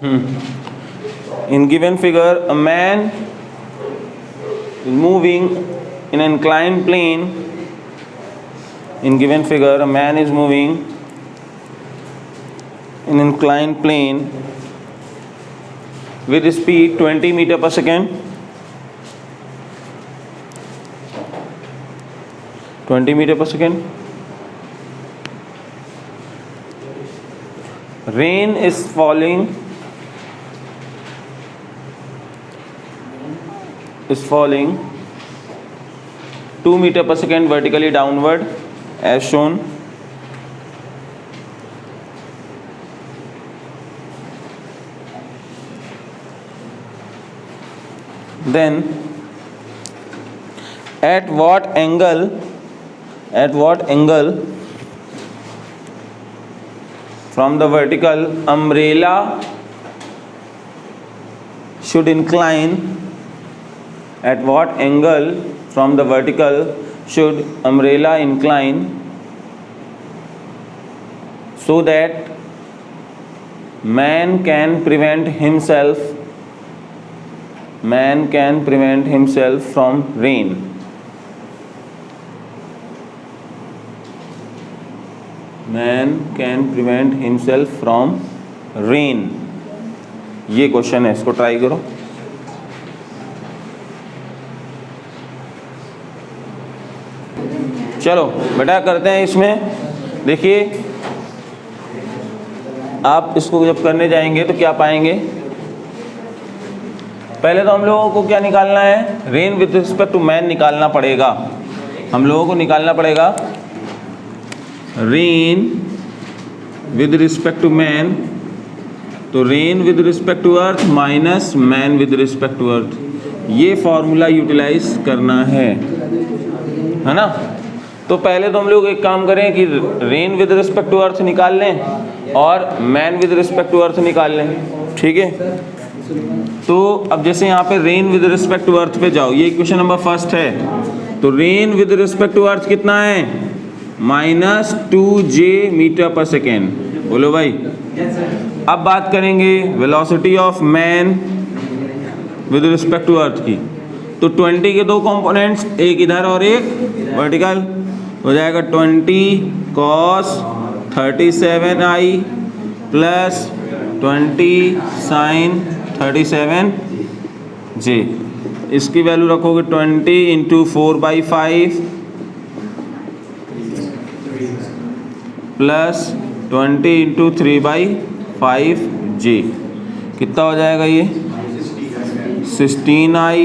In given figure, a man is moving in an inclined plane. In given figure, a man is moving in inclined plane with speed 20 meter per second. 20 meter per second. Rain is falling. 2 meter per second vertically downward as shown. Then at what angle from the vertical umbrella should incline? At what angle from the vertical should umbrella incline so that man can prevent himself from rain? Man can prevent himself from rain. ये question है, इसको try करो. चलो बेटा करते हैं. इसमें देखिए, आप इसको जब करने जाएंगे तो क्या पाएंगे. पहले तो हम लोगों को क्या निकालना है, rain with respect to man निकालना पड़ेगा. हम लोगों को निकालना पड़ेगा rain with respect to man. तो rain with respect to earth minus man with respect to earth, ये फॉर्मूला यूटिलाइज करना है ना. तो पहले तो हम लोग एक काम करें कि rain with respect to earth निकाल लें और man with respect to earth निकाल लें. ठीक है. तो अब जैसे यहाँ पे rain with respect to earth पे जाओ, ये क्वेश्चन नंबर फर्स्ट है. तो rain with respect to earth कितना है, -2j मीटर पर सेकेंड. बोलो भाई. अब बात करेंगे velocity of man with respect to earth की. तो 20 के दो कंपोनेंट्स, एक इधर और एक वर्टिकल, हो जाएगा 20 cos 37i plus 20 sin 37j. इसकी वैल्यू रखोगे 20 इंटू 4/5 प्लस 20 इंटू 3/5j. कितना हो जाएगा ये, 16i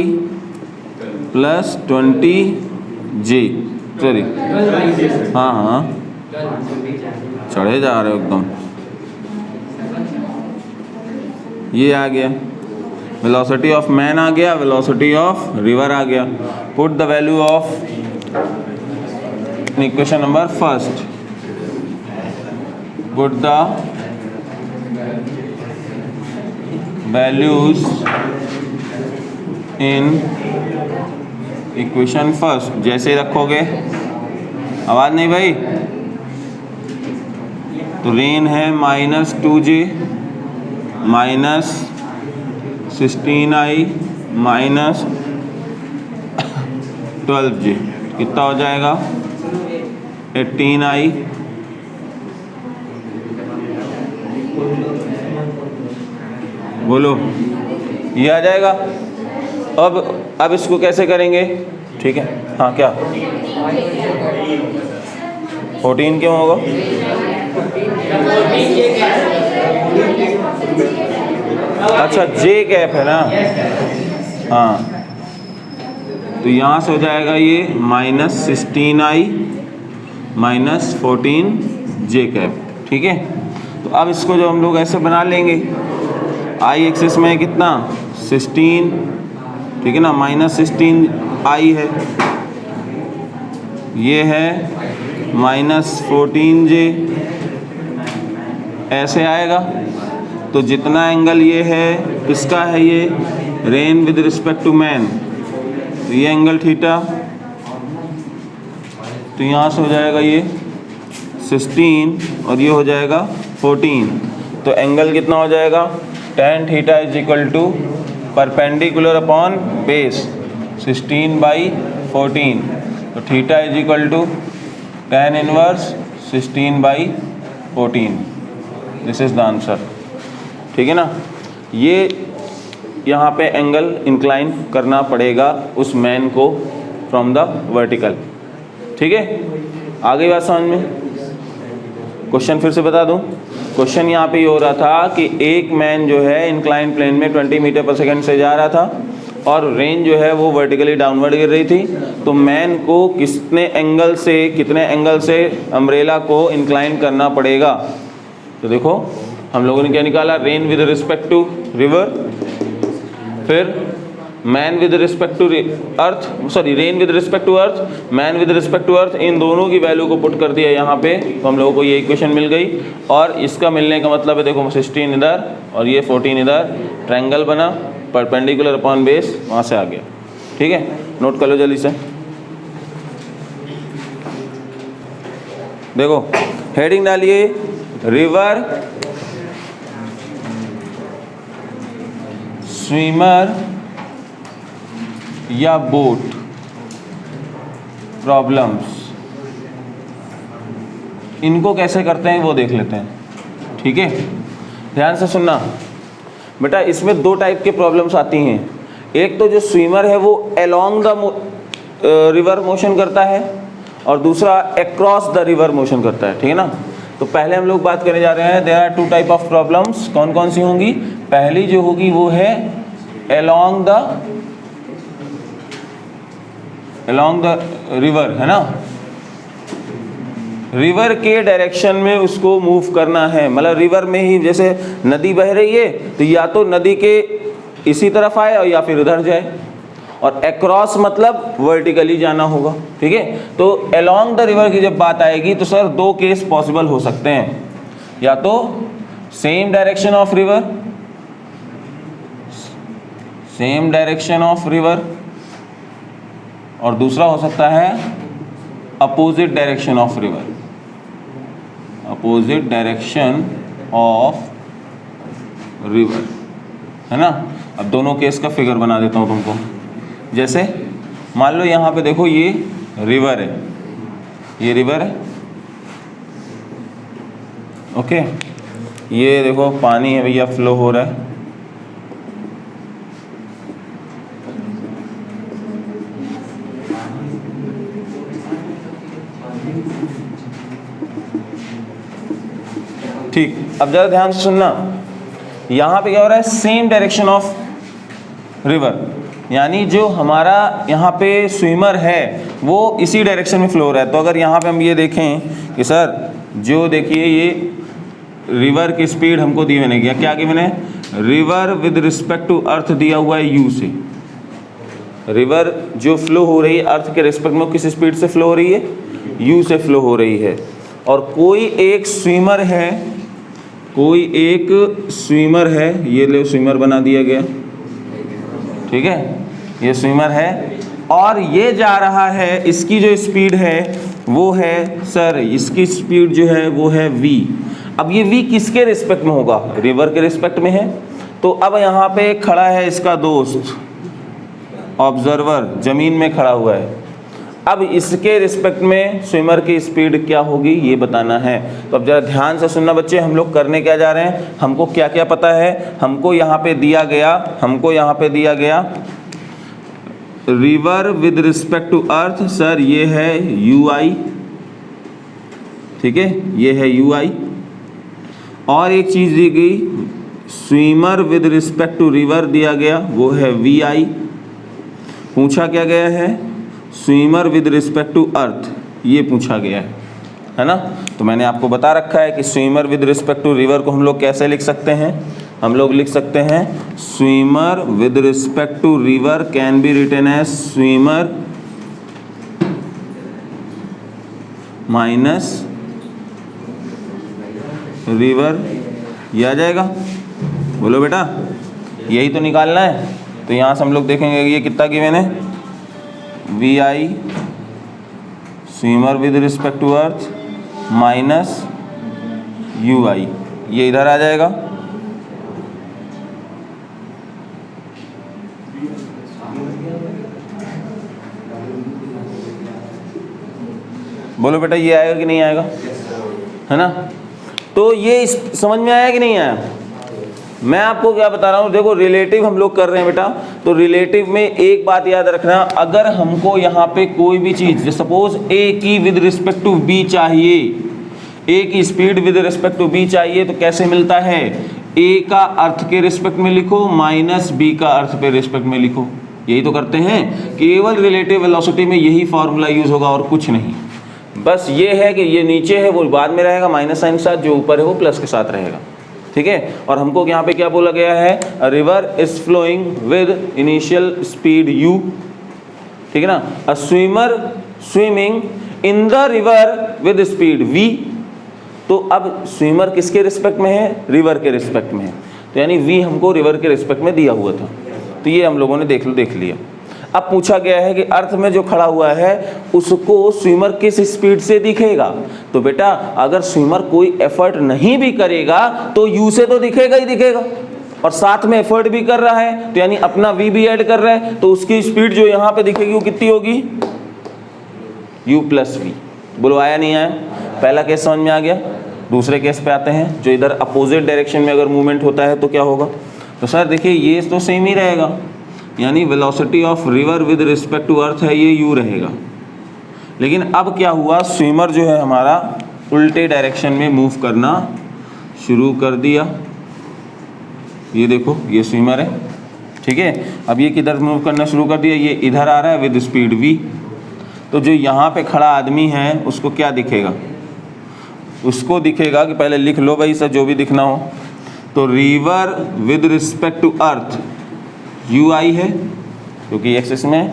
प्लस 20j. सॉरी, हाँ चढ़े जा रहे हो एकदम. ये आ गया वेलोसिटी ऑफ मैन, आ गया वेलोसिटी ऑफ रिवर, आ गया. Put the value of equation number first. Put the values in equation first. जैसे रखोगे, आवाज़ नहीं भाई. तो रेन है -2j minus 16i minus 12j. कितना हो जाएगा, 18i बोलो, ये आ जाएगा. अब इसको कैसे करेंगे. ठीक है. हाँ क्या 14 क्यों होगा, अच्छा जे कैप है ना. हाँ, तो यहाँ से हो जाएगा ये -16i माइनस 14j कैप. ठीक है. तो अब इसको जो हम लोग ऐसे बना लेंगे, आई एक्सिस में कितना 16, ठीक है ना, -16i है, ये है -14j. ऐसे आएगा. तो जितना एंगल ये है किसका है, ये rain with respect to man, तो ये एंगल थीटा. तो यहाँ से हो जाएगा ये 16 और ये हो जाएगा 14, तो एंगल कितना हो जाएगा tan theta is equal to perpendicular upon base 16/14, तो theta is equal to tan inverse 16/14। This is the answer. ठीक है ना, ये यहाँ पे एंगल इंक्लाइन करना पड़ेगा उस मैन को फ्रॉम द वर्टिकल। ठीक है, आ गई बात समझ में? क्वेश्चन फिर से बता दूं। क्वेश्चन यहाँ पे ये हो रहा था कि एक मैन जो है इंक्लाइन प्लेन में 20 मीटर पर सेकंड से जा रहा था और रेन जो है वो वर्टिकली डाउनवर्ड गिर रही थी, तो मैन को कितने एंगल से अम्ब्रेला को इंक्लाइन करना पड़ेगा। तो देखो हम लोगों ने क्या निकाला, rain with respect to river, फिर man with respect to earth, sorry rain with respect to earth, man with respect to earth, इन दोनों की वैल्यू को पुट कर दिया यहाँ पे, तो हम लोगों को ये इक्वेशन मिल गई। और इसका मिलने का मतलब है देखो 16 इधर और ये 14 इधर, ट्रायंगल बना, परपेंडिकुलर अपॉन बेस वहाँ से आ गया। ठीक है, नोट कर लो जल्दी से। देखो हेडिंग डालिए, रिवर, स्विमर या बोट प्रॉब्लम्स, इनको कैसे करते हैं वो देख लेते हैं। ठीक है, ध्यान से सुनना बेटा, इसमें दो टाइप के प्रॉब्लम्स आती हैं। एक तो जो स्विमर है वो अलोंग द रिवर मोशन करता है और दूसरा अक्रॉस द रिवर मोशन करता है। ठीक है ना, तो पहले हम लोग बात करने जा रहे हैं, there are two type of problems. कौन कौन सी होंगी? पहली जो होगी वो है अलोंग द रिवर, है ना, रिवर के डायरेक्शन में उसको मूव करना है। मतलब रिवर में ही, जैसे नदी बह रही है तो या तो नदी के इसी तरफ आए और या फिर उधर जाए, और अक्रॉस मतलब वर्टिकली जाना होगा। ठीक है, तो अलोंग द रिवर की जब बात आएगी तो सर दो केस पॉसिबल हो सकते हैं, या तो सेम डायरेक्शन ऑफ रिवर और दूसरा हो सकता है अपोजिट डायरेक्शन ऑफ रिवर, है ना। अब दोनों केस का फिगर बना देता हूँ तुमको। जैसे मान लो यहाँ पे देखो ये रिवर है, ओके, ये देखो पानी है भैया, फ्लो हो रहा है। ठीक, अब जरा ध्यान से सुनना, यहाँ पे क्या हो रहा है, सेम डायरेक्शन ऑफ रिवर, यानी जो हमारा यहाँ पे स्विमर है वो इसी डायरेक्शन में फ्लो हो रहा है। तो अगर यहाँ पे हम ये देखें कि सर जो देखिए ये रिवर की स्पीड हमको दी मैंने क्या कि मैंने river with respect to earth दिया हुआ है u से। रिवर जो फ्लो हो रही है अर्थ के रिस्पेक्ट में किस स्पीड से फ्लो हो रही है, u से फ्लो हो रही है। और कोई एक स्विमर है, ये ले स्विमर बना दिया गया, ठीक है, ये स्विमर है और ये जा रहा है, इसकी जो स्पीड है वो है सर, इसकी स्पीड जो है वो है v। अब ये v किसके रिस्पेक्ट में होगा, रिवर के रिस्पेक्ट में है। तो अब यहाँ पे खड़ा है इसका दोस्त ऑब्जर्वर, जमीन में खड़ा हुआ है। अब इसके रिस्पेक्ट में स्विमर की स्पीड क्या होगी ये बताना है। तो अब जरा ध्यान से सुनना बच्चे, हम लोग करने क्या जा रहे हैं, हमको क्या क्या पता है, हमको यहाँ पे दिया गया river with respect to earth, sir ये है ui, ठीक है, ये है ui। और एक चीज़ दी गई swimmer with respect to river दिया गया, वो है vi। पूछा क्या गया है, swimmer with respect to earth, ये पूछा गया है ना। तो मैंने आपको बता रखा है कि swimmer with respect to river को हम लोग कैसे लिख सकते हैं, हम लोग लिख सकते हैं swimmer with respect to river can be written as swimmer minus river, ये आ जाएगा। बोलो बेटा, यही तो निकालना है। तो यहाँ से हम लोग देखेंगे ये कितना गिवन है, vi swimmer with respect to earth minus ui, ये इधर आ जाएगा। बोलो बेटा ये आएगा कि नहीं आएगा, है ना। तो ये समझ में आया कि नहीं आया। मैं आपको क्या बता रहा हूँ, देखो रिलेटिव हम लोग कर रहे हैं बेटा, तो रिलेटिव में एक बात याद रखना, अगर हमको यहाँ पे कोई भी चीज़, सपोज ए की विद रिस्पेक्ट टू बी चाहिए, ए की speed with respect to B चाहिए, तो कैसे मिलता है, ए का अर्थ के रिस्पेक्ट में लिखो माइनस बी का अर्थ पे रिस्पेक्ट में लिखो। यही तो करते हैं, केवल रिलेटिव वेलोसिटी में यही फॉर्मूला यूज होगा और कुछ नहीं। बस ये है कि ये नीचे है वो बाद में रहेगा माइनस साइन के साथ, जो ऊपर है वो प्लस के साथ रहेगा, ठीक है। और हमको यहाँ पे क्या बोला गया है, a river is flowing with initial speed u, ठीक है ना। A swimmer swimming in the river with speed v। तो अब स्विमर किसके रिस्पेक्ट में है, रिवर के रिस्पेक्ट में है, तो यानी v हमको रिवर के रिस्पेक्ट में दिया हुआ था, तो ये हम लोगों ने देख लिया। अब पूछा गया है कि अर्थ में जो खड़ा हुआ है उसको स्विमर किस स्पीड से दिखेगा, तो बेटा अगर स्विमर कोई एफर्ट नहीं भी करेगा तो u से तो दिखेगा ही दिखेगा, और साथ में एफर्ट भी कर रहा है, तो यानी अपना v भी ऐड कर रहा है, तो उसकी स्पीड जो यहाँ पे दिखेगी वो कितनी होगी, u प्लस v। बोलो आया नहीं आया, पहला केस समझ में आ गया। दूसरे केस पे आते हैं, जो इधर अपोजिट डायरेक्शन में अगर मूवमेंट होता है तो क्या होगा, तो सर देखिए ये तो सेम ही रहेगा, यानी velocity of river with respect to earth है ये u रहेगा। लेकिन अब क्या हुआ, स्विमर जो है हमारा उल्टे डायरेक्शन में मूव करना शुरू कर दिया। ये देखो ये स्विमर है, ठीक है। अब ये किधर मूव करना शुरू कर दिया, ये इधर आ रहा है विद स्पीड v। तो जो यहाँ पे खड़ा आदमी है उसको क्या दिखेगा, उसको दिखेगा कि पहले लिख लो भाई सर जो भी दिखना हो, तो river with respect to earth ui है क्योंकि एक्सिस में,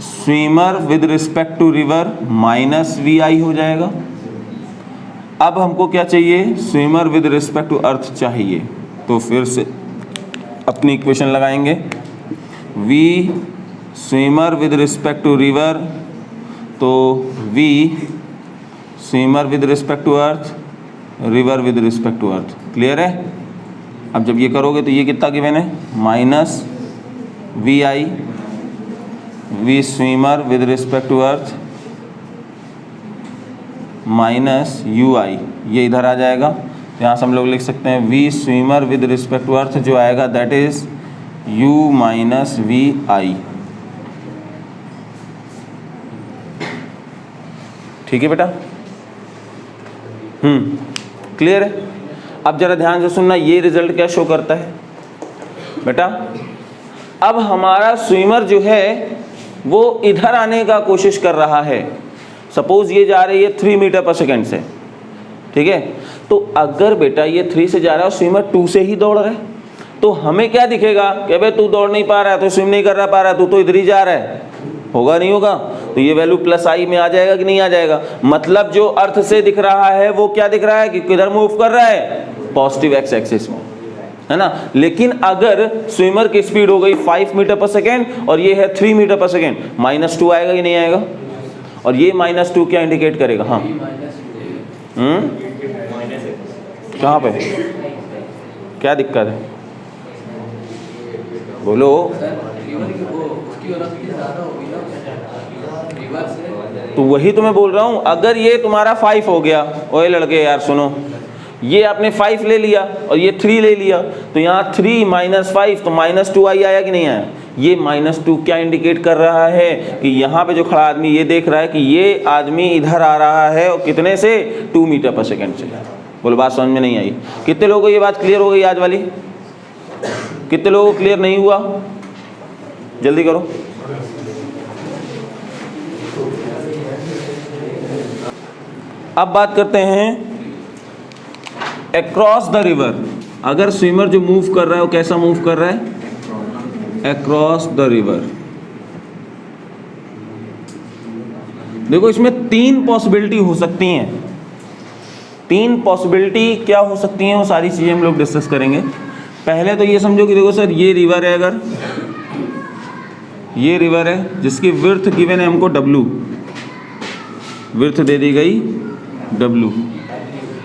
swimmer with respect to river minus vi हो जाएगा। अब हमको क्या चाहिए, swimmer with respect to earth चाहिए, तो फिर से अपनी इक्वेशन लगाएंगे, v swimmer with respect to river, तो v swimmer with respect to earth, river with respect to earth. Clear है। अब जब ये करोगे तो ये कितना गिवन है, minus vi v swimmer with respect to earth minus ui, ये इधर आ जाएगा, तो यहाँ से हम लोग लिख सकते हैं v swimmer with respect to earth जो आएगा that is u minus vi। ठीक है बेटा, क्लियर है। अब जरा ध्यान से सुनना, ये रिजल्ट क्या शो करता है बेटा, अब हमारा स्विमर जो है वो इधर आने का कोशिश कर रहा है, सपोज ये जा रही है 3 मीटर पर सेकेंड से, ठीक है। तो अगर बेटा ये 3 से जा रहा है और स्विमर 2 से ही दौड़ रहा है, तो हमें क्या दिखेगा कि भाई तू दौड़ नहीं पा रहा है, तो स्विम नहीं कर पा रहा है, तू तो इधर ही जा रहा है, होगा नहीं होगा, तो ये वैल्यू प्लस आई में आ जाएगा कि नहीं आ जाएगा। मतलब जो अर्थ से दिख रहा है वो क्या दिख रहा है कि किधर मूव कर रहा है, पॉजिटिव एक्स एक्सिस में, है ना। लेकिन अगर स्विमर की स्पीड हो गई 5 मीटर पर सेकेंड और ये है 3 मीटर पर सेकेंड, -2 आएगा कि नहीं आएगा, और ये -2 क्या इंडिकेट करेगा, हाँ कहाँ पे क्या दिक्कत है, बोलो। तो वही तो मैं बोल रहा हूँ, अगर ये तुम्हारा 5 हो गया, ओए लड़के यार सुनो, ये आपने 5 ले लिया और ये 3 ले लिया, तो यहाँ 3 - 5 तो -2 आया कि नहीं आया। ये -2 क्या इंडिकेट कर रहा है कि यहाँ पे जो खड़ा आदमी ये देख रहा है कि ये आदमी इधर आ रहा है, और कितने से, 2 मीटर पर सेकेंड से। बोलो बात समझ में नहीं आई। कितने लोगों को ये बात क्लियर हो गई आज वाली, कितने लोगों को क्लियर नहीं हुआ, जल्दी करो। अब बात करते हैं अक्रॉस द रिवर। अगर स्विमर जो मूव कर रहा है वो कैसा मूव कर रहा है, अक्रॉस द रिवर। देखो इसमें 3 पॉसिबिलिटी हो सकती हैं, 3 पॉसिबिलिटी क्या हो सकती हैं वो सारी चीजें हम लोग डिस्कस करेंगे। पहले तो ये समझो कि देखो सर ये रिवर है, अगर ये रिवर है जिसकी विड्थ गिवन है हमको W, विड्थ दे दी गई W,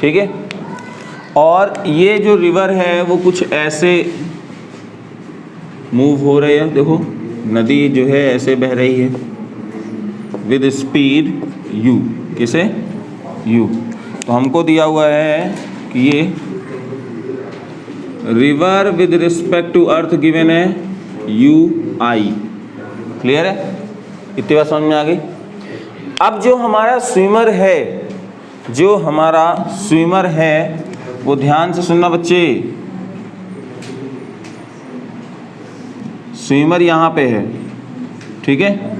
ठीक है। और ये जो रिवर है वो कुछ ऐसे मूव हो रही है, देखो नदी जो है ऐसे बह रही है विद स्पीड u, किसे? u। तो हमको दिया हुआ है कि ये river with respect to earth given है ui। क्लियर है? इतनी बात समझ में आ गई। अब जो हमारा स्विमर है, जो हमारा स्विमर है वो ध्यान से सुनना बच्चे, स्विमर यहाँ पे है, ठीक है।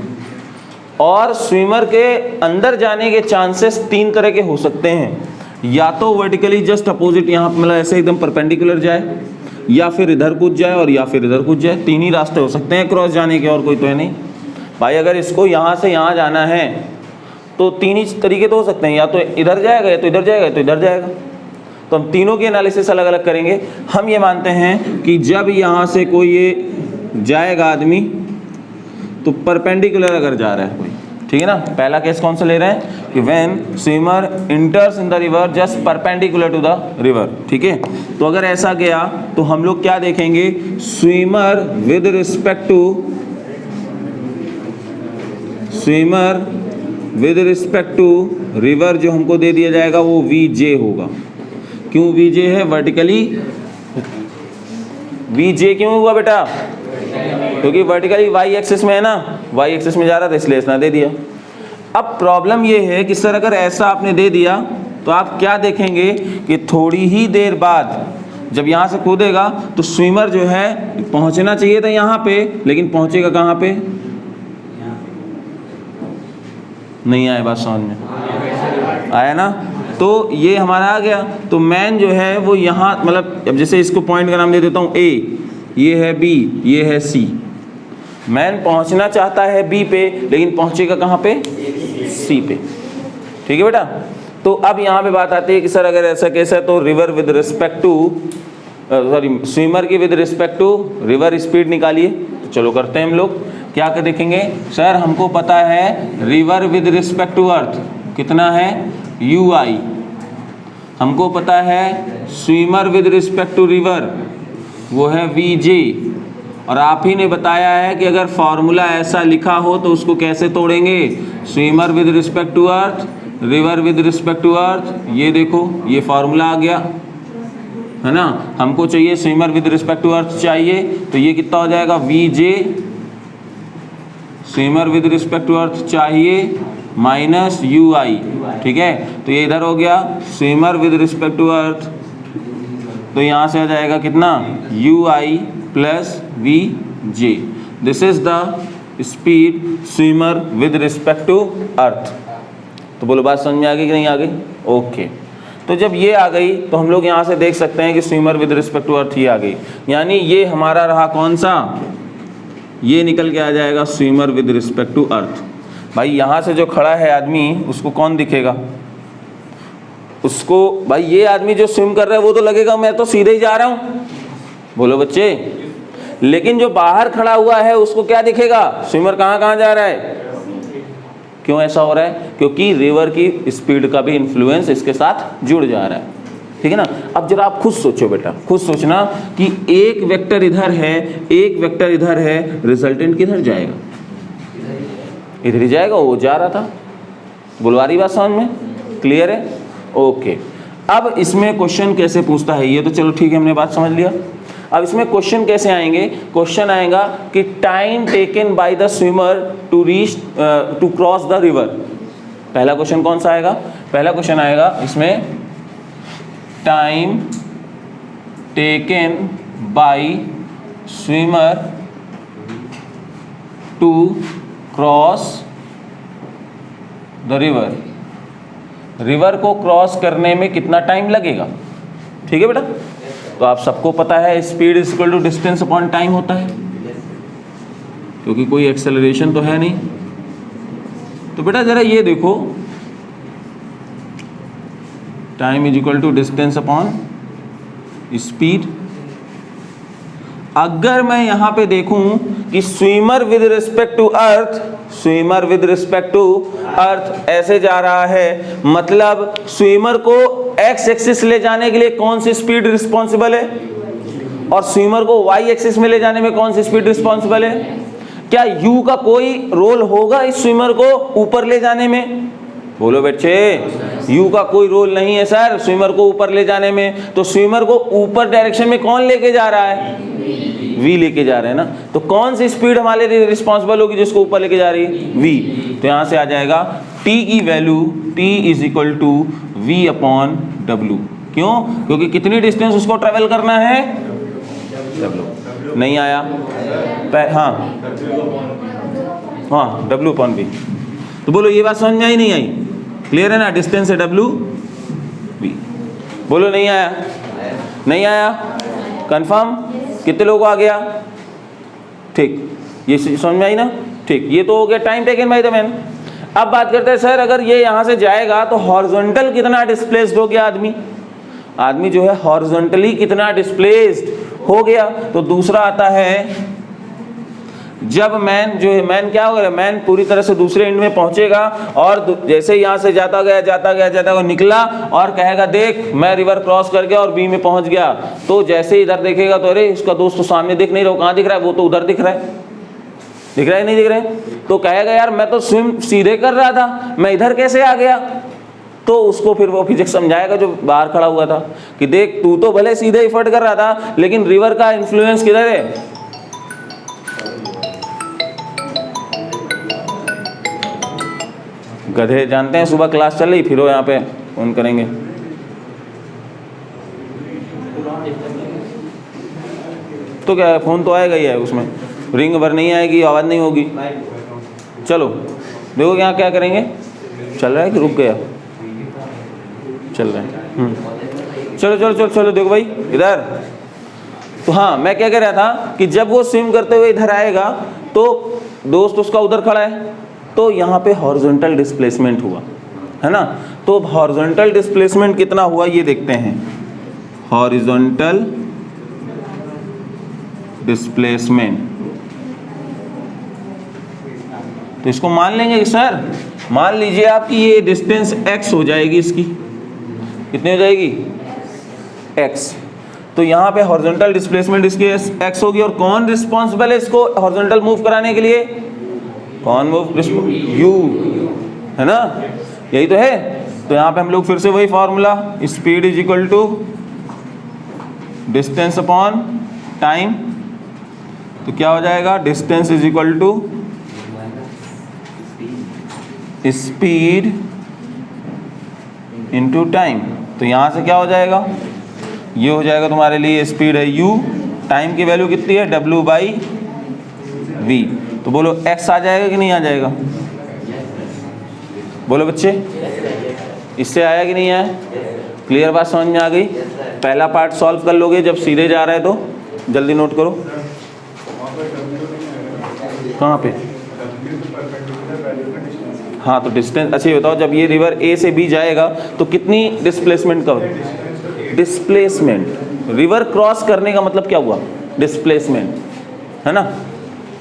और स्विमर के अंदर जाने के चांसेस तीन तरह के हो सकते हैं, या तो वर्टिकली जस्ट अपोजिट यहाँ मतलब ऐसे एकदम परपेंडिकुलर जाए, या फिर इधर कूद जाए, और या फिर इधर कूद जाए। तीन ही रास्ते हो सकते हैं क्रॉस जाने के, और कोई तो है नहीं भाई। अगर इसको यहाँ से यहाँ जाना है तो तीन ही तरीके तो हो सकते हैं, या तो इधर जाएगा, या तो इधर जाएगा, या तो इधर जाएगा। तो हम तीनों की एनालिसिस अलग अलग करेंगे। हम ये मानते हैं कि जब यहाँ से कोई ये जाएगा आदमी तो परपेंडिकुलर अगर जा रहा है कोई, ठीक है ना। पहला केस कौन सा ले रहे हैं कि when swimmer enters in the river just perpendicular to the river, ठीक है। तो अगर ऐसा गया तो हम लोग क्या देखेंगे, swimmer with respect to river जो हमको दे दिया जाएगा वो VJ होगा। क्यों VJ है? वर्टिकली VJ क्यों हुआ बेटा? क्योंकि वर्टिकली y एक्सिस में है ना, y एक्सिस में जा रहा था इसलिए इसने दे दिया। अब प्रॉब्लम ये है कि सर अगर ऐसा आपने दे दिया तो आप क्या देखेंगे कि थोड़ी ही देर बाद जब यहाँ से कूदेगा तो स्विमर जो है पहुँचना चाहिए था यहाँ पे, लेकिन पहुँचेगा कहाँ पे? नहीं आया बात समझ में? आया ना। तो ये हमारा आ गया। तो मैन जो है वो यहाँ मतलब अब जैसे इसको पॉइंट का नाम दे देता हूँ A, ये है B, ये है C। मैन पहुँचना चाहता है B पे, लेकिन पहुँचेगा कहाँ पे? C पे, ठीक है बेटा। तो अब यहाँ पे बात आती है कि सर अगर ऐसा केस है तो river with respect to swimmer की with respect to river speed निकालिए। तो चलो करते हैं हम लोग। क्या कर देखेंगे सर, हमको पता है river with respect to earth कितना है ui, हमको पता है swimmer with respect to river वो है VJ, और आप ही ने बताया है कि अगर फॉर्मूला ऐसा लिखा हो तो उसको कैसे तोड़ेंगे, swimmer with respect to earth, river with respect to earth. ये देखो ये फॉर्मूला आ गया है ना। हमको चाहिए swimmer with respect to earth चाहिए, तो ये कितना हो जाएगा VJ swimmer with respect to earth चाहिए माइनस ui, ठीक है। तो ये इधर हो गया swimmer with respect to earth, तो यहाँ से आ जाएगा कितना ui plus VJ। This is the speed swimmer with respect to earth. तो बोलो बात समझ में आ गई कि नहीं आ गई? ओके। तो जब ये आ गई तो हम लोग यहाँ से देख सकते हैं कि swimmer with respect to earth ये आ गई, यानी ये हमारा रहा कौन सा, ये निकल के आ जाएगा swimmer with respect to earth. भाई यहाँ से जो खड़ा है आदमी उसको कौन दिखेगा? उसको भाई ये आदमी जो स्विम कर रहा है वो तो लगेगा मैं तो सीधे ही जा रहा हूँ, बोलो बच्चे। लेकिन जो बाहर खड़ा हुआ है उसको क्या दिखेगा, स्विमर कहाँ कहाँ जा रहा है। क्यों ऐसा हो रहा है? क्योंकि रिवर की स्पीड का भी इन्फ्लुएंस इसके साथ जुड़ जा रहा है, ठीक है ना। अब जरा आप खुद सोचो बेटा, खुद सोचना कि एक वेक्टर इधर है, एक वेक्टर इधर है, रिजल्टेंट किधर जाएगा? इधर ही जाएगा, वो जा रहा था। बुलवारी बात समझ में क्लियर है? ओके। अब इसमें क्वेश्चन कैसे पूछता है ये तो चलो ठीक है, हमने बात समझ लिया। अब इसमें क्वेश्चन कैसे आएंगे? क्वेश्चन आएगा कि time taken by the swimmer to reach to cross the river. पहला क्वेश्चन कौन सा आएगा? पहला क्वेश्चन आएगा इसमें time taken by swimmer to cross the river. River को क्रॉस करने में कितना टाइम लगेगा, ठीक है बेटा। तो आप सबको पता है speed is equal to distance upon time होता है, क्योंकि कोई एक्सेलरेशन तो है नहीं। तो बेटा जरा ये देखो, time is equal to distance upon speed. अगर मैं यहां पे देखूं कि swimmer with respect to earth, swimmer with respect to earth ऐसे जा रहा है, मतलब स्विमर को एक्स एक्सिस ले जाने के लिए कौन सी स्पीड रिस्पॉन्सिबल है, और स्विमर को वाई एक्सिस में ले जाने में कौन सी स्पीड रिस्पॉन्सिबल है? क्या यू का कोई रोल होगा इस स्विमर को ऊपर ले जाने में? बोलो बच्चे, यू का कोई रोल नहीं है सर स्विमर को ऊपर ले जाने में। तो स्विमर को ऊपर डायरेक्शन में कौन लेके जा रहा है? वी लेके जा रहे हैं ना। तो कौन सी स्पीड हमारे लिए रिस्पॉन्सिबल होगी जिसको ऊपर लेके जा रही है? वी। तो यहां से आ जाएगा टी की value T is equal to V upon W. क्यों? क्योंकि कितनी डिस्टेंस उसको ट्रेवल करना है? डब्ल्यू। नहीं आया? हाँ डब्ल्यू अपॉन वी। तो बोलो ये बात समझ में आई नहीं आई? क्लियर है ना? डिस्टेंस है डब्ल्यू वी। बोलो नहीं आया? नहीं आया? कंफर्म? कितने लोगों को आ गया? ठीक, ये समझ में आई ना? ठीक, ये तो हो गया time taken by the man. अब बात करते हैं सर अगर ये यहां से जाएगा तो हॉरिजॉन्टल कितना डिस्प्लेस्ड हो गया आदमी? आदमी जो है हॉरिजॉन्टली कितना डिस्प्लेस्ड हो गया? तो दूसरा आता है जब मैन जो है, मैन क्या होगा? मैन पूरी तरह से दूसरे एंड में पहुंचेगा और जैसे यहाँ से जाता गया निकला और कहेगा देख मैं रिवर क्रॉस कर गया और बी में पहुंच गया। तो जैसे इधर देखेगा तो अरे इसका दोस्त तो सामने दिख नहीं रहा, कहाँ दिख रहा है? वो तो उधर दिख रहा है। दिख रहा है नहीं दिख रहा है? तो कहेगा यार मैं तो स्विम सीधे कर रहा था, मैं इधर कैसे आ गया? तो उसको फिर वो फिजिक्स समझाएगा जो बाहर खड़ा हुआ था कि देख तू तो भले सीधे ही फट कर रहा था लेकिन रिवर का इन्फ्लुएंस किधर है? गधे जानते हैं सुबह क्लास चल रही फिर वो यहाँ पे फोन करेंगे। तो क्या है, फोन तो आएगा ही है, उसमें रिंग भर नहीं आएगी, आवाज़ नहीं होगी। चलो देखो यहाँ क्या करेंगे, चल रहा है कि रुक गया? चल रहा है। चलो चलो चलो चलो देखो भाई इधर। तो हाँ मैं क्या कह रहा था कि जब वो स्विम करते हुए इधर आएगा तो दोस्त उसका उधर खड़ा है, तो यहाँ पे हॉरिजॉन्टल डिस्प्लेसमेंट हुआ है ना। तो हॉरिजॉन्टल डिस्प्लेसमेंट कितना हुआ ये देखते हैं। हॉरिजॉन्टल डिस्प्लेसमेंट, तो इसको मान लेंगे सर, मान लीजिए आपकी ये डिस्टेंस x हो जाएगी, इसकी कितनी हो जाएगी? x। तो यहाँ पे हॉरिजॉन्टल डिस्प्लेसमेंट इसकी x होगी और कौन रिस्पॉन्सिबल है इसको हॉरिजॉन्टल मूव कराने के लिए? कौन मूव? u है ना, यही तो है। तो यहाँ पे हम लोग फिर से वही formula, speed is equal to distance upon time. तो क्या हो जाएगा? Distance is equal to speed into time. तो यहाँ से क्या हो जाएगा? ये हो जाएगा तुम्हारे लिए स्पीड है u, टाइम की वैल्यू कितनी है? w by v। तो बोलो x आ जाएगा कि नहीं आ जाएगा? बोलो बच्चे, इससे आया कि नहीं आया? क्लियर बात समझ में आ गई? पहला पार्ट सॉल्व कर लोगे जब सीधे जा रहा है तो जल्दी नोट करो। कहाँ पे? हाँ तो डिस्टेंस, अच्छा ये बताओ जब ये रिवर ए से बी जाएगा तो कितनी डिस्प्लेसमेंट का? डिस्प्लेसमेंट, रिवर क्रॉस करने का मतलब क्या हुआ? डिस्प्लेसमेंट है ना,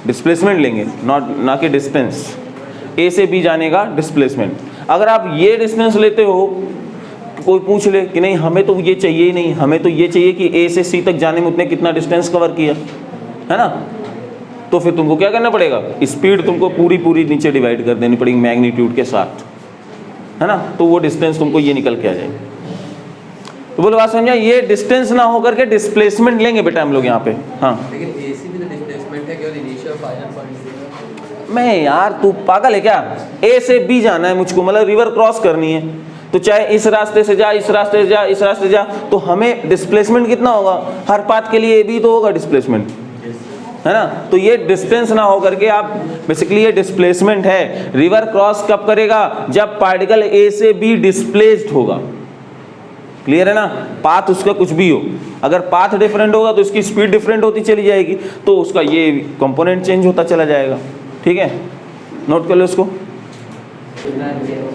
डिस्प्लेसमेंट लेंगे ना कि डिस्टेंस। ए से बी जाने का डिस्प्लेसमेंट। अगर आप ये डिस्टेंस लेते हो, कोई पूछ ले कि नहीं हमें तो ये चाहिए ही नहीं, हमें तो ये चाहिए कि ए से सी तक जाने में उतने कितना डिस्टेंस कवर किया है ना, तो फिर तुमको क्या करना पड़ेगा? स्पीड तुमको पूरी नीचे डिवाइड कर देनी पड़ेगी मैग्नीट्यूड के साथ, है ना। तो वो डिस्टेंस तुमको ये निकल के आ जाएगी। तो बोलो बात समझा? ये डिस्टेंस ना होकर के डिस्प्लेसमेंट लेंगे बेटा हम लोग यहाँ पे। हाँ लेकिन एसी भी तो डिस्प्लेसमेंट है, केवल इनिशियल फाइनल पॉइंट। मैं यार तू पागल है क्या? ए से बी जाना है मुझको, मतलब रिवर क्रॉस करनी है, तो चाहे इस रास्ते से जा, इस रास्ते से जा, इस रास्ते से जा, तो हमें डिस्प्लेसमेंट कितना होगा? हर पाथ के लिए ए बी तो होगा डिस्प्लेसमेंट, है ना। तो ये डिस्टेंस ना होकर के आप बेसिकली ये डिस्प्लेसमेंट है। रिवर क्रॉस कब करेगा? जब पार्टिकल ए से बी डिस्प्लेस्ड होगा। क्लियर है ना? पाथ उसका कुछ भी हो, अगर पाथ डिफरेंट होगा तो इसकी स्पीड डिफरेंट होती चली जाएगी, तो उसका ये कंपोनेंट चेंज होता चला जाएगा। ठीक है, नोट कर लो इसको।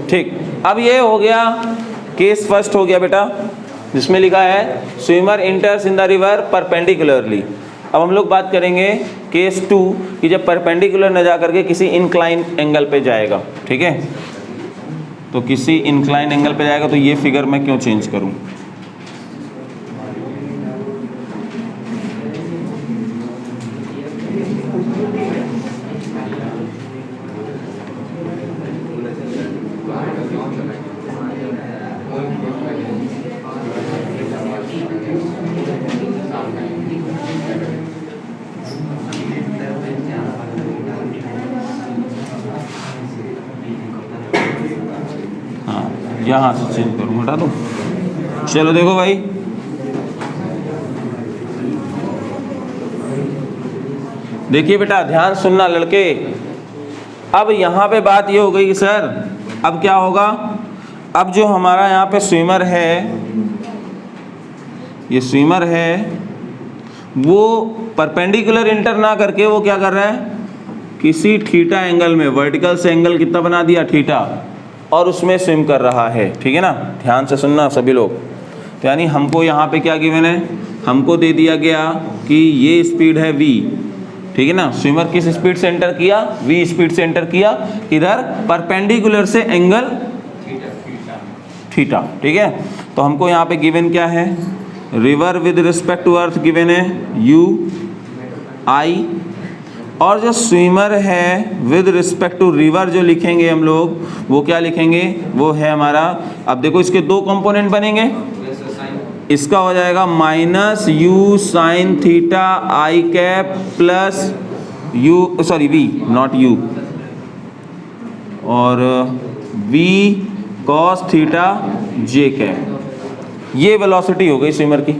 ठीक, अब ये हो गया केस फर्स्ट हो गया बेटा, जिसमें लिखा है swimmer enters in the river perpendicularly. अब हम लोग बात करेंगे केस 2 कि जब परपेंडिकुलर न जा करके किसी इंक्लाइन एंगल पे जाएगा। ठीक है, तो किसी इंक्लाइन एंगल पे जाएगा, तो ये फिगर मैं क्यों चेंज करूं? यहाँ से चेंज करूँ, हटा दूँ। चलो देखो भाई, देखिए बेटा ध्यान सुनना लड़के। अब यहाँ पे बात ये हो गई कि सर अब क्या होगा, अब जो हमारा यहाँ पे स्विमर है, ये स्विमर है, वो परपेंडिकुलर इंटर ना करके वो क्या कर रहा है, किसी थीटा एंगल में, वर्टिकल से एंगल कितना बना दिया, थीटा, और उसमें स्विम कर रहा है। ठीक है ना, ध्यान से सुनना सभी लोग। तो यानी हमको यहाँ पे क्या गिवन है, हमको दे दिया गया कि ये स्पीड है v, ठीक है ना। स्विमर किस स्पीड से एंटर किया, v स्पीड से एंटर किया, किधर, परपेंडिकुलर से एंगल थीटा। ठीक है, तो हमको यहाँ पे गिवन क्या है, river with respect to earth given है u i, और जो स्विमर है विद रिस्पेक्ट टू रिवर जो लिखेंगे हम लोग, वो क्या लिखेंगे, वो है हमारा, अब देखो इसके दो कंपोनेंट बनेंगे, इसका हो जाएगा minus u sine theta i cap plus u, sorry v, not u, और v cos theta j cap. ये वेलोसिटी हो गई स्विमर की।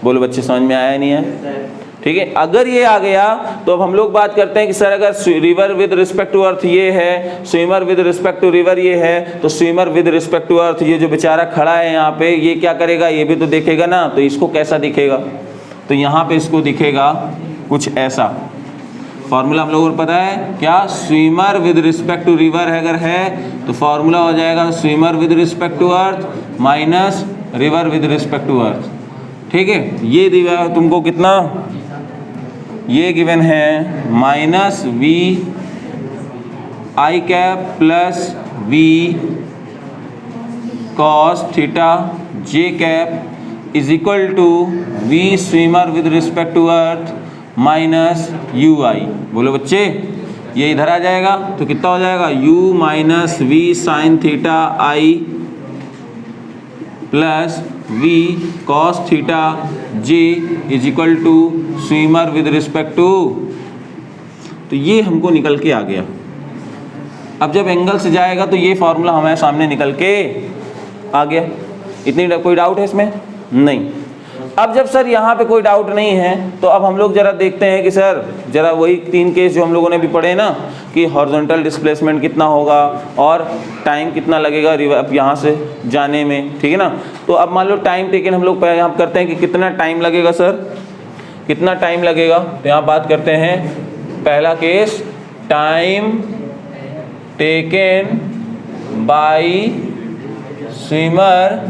बोलो बच्चे समझ में आया नहीं है? ठीक है, अगर ये आ गया तो अब हम लोग बात करते हैं कि सर अगर river with respect to earth ये है, swimmer with respect to river ये है, तो swimmer with respect to earth ये जो बेचारा खड़ा है यहाँ पे, ये क्या करेगा, ये भी तो देखेगा ना, तो इसको कैसा दिखेगा, तो यहाँ पे इसको दिखेगा कुछ ऐसा। फॉर्मूला हम लोगों को पता है क्या, swimmer with respect to river अगर है तो फॉर्मूला हो जाएगा swimmer with respect to earth minus river with respect to earth. ठीक है, ये दिया तुमको कितना, ये गिवन है minus v i cap plus v cos theta j cap is equal to we swimmer with respect to earth minus u i. बोलो बच्चे, ये इधर आ जाएगा तो कितना हो जाएगा, u minus V sine theta I plus v cos theta j is equal to swimmer with respect to, तो ये हमको निकल के आ गया। अब जब एंगल से जाएगा तो ये फॉर्मूला हमारे सामने निकल के आ गया। इतनी कोई डाउट है इसमें? नहीं। अब जब सर यहाँ पे कोई डाउट नहीं है तो अब हम लोग जरा देखते हैं कि सर जरा वही तीन केस जो हम लोगों ने भी पढ़े ना, कि हॉरिजॉन्टल डिस्प्लेसमेंट कितना होगा और टाइम कितना लगेगा अब यहाँ से जाने में। ठीक है ना, तो अब मान लो टाइम टेकन हम लोग यहाँ करते हैं कि कितना टाइम लगेगा सर, कितना टाइम लगेगा, तो यहाँ बात करते हैं पहला case, time taken by swimmer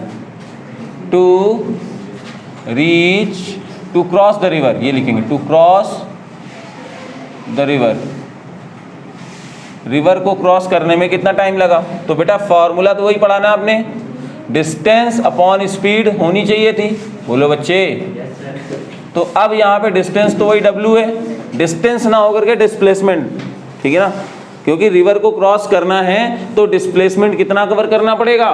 to reach to cross the river, ये लिखेंगे to cross the river, river को क्रॉस करने में कितना टाइम लगा। तो बेटा फॉर्मूला तो वही पढ़ा ना आपने, डिस्टेंस अपॉन स्पीड होनी चाहिए थी। बोलो बच्चे, तो अब यहाँ पे डिस्टेंस तो वही w है, डिस्टेंस ना होकर के डिस्प्लेसमेंट। ठीक है ना, क्योंकि रिवर को क्रॉस करना है तो डिस्प्लेसमेंट कितना कवर करना पड़ेगा।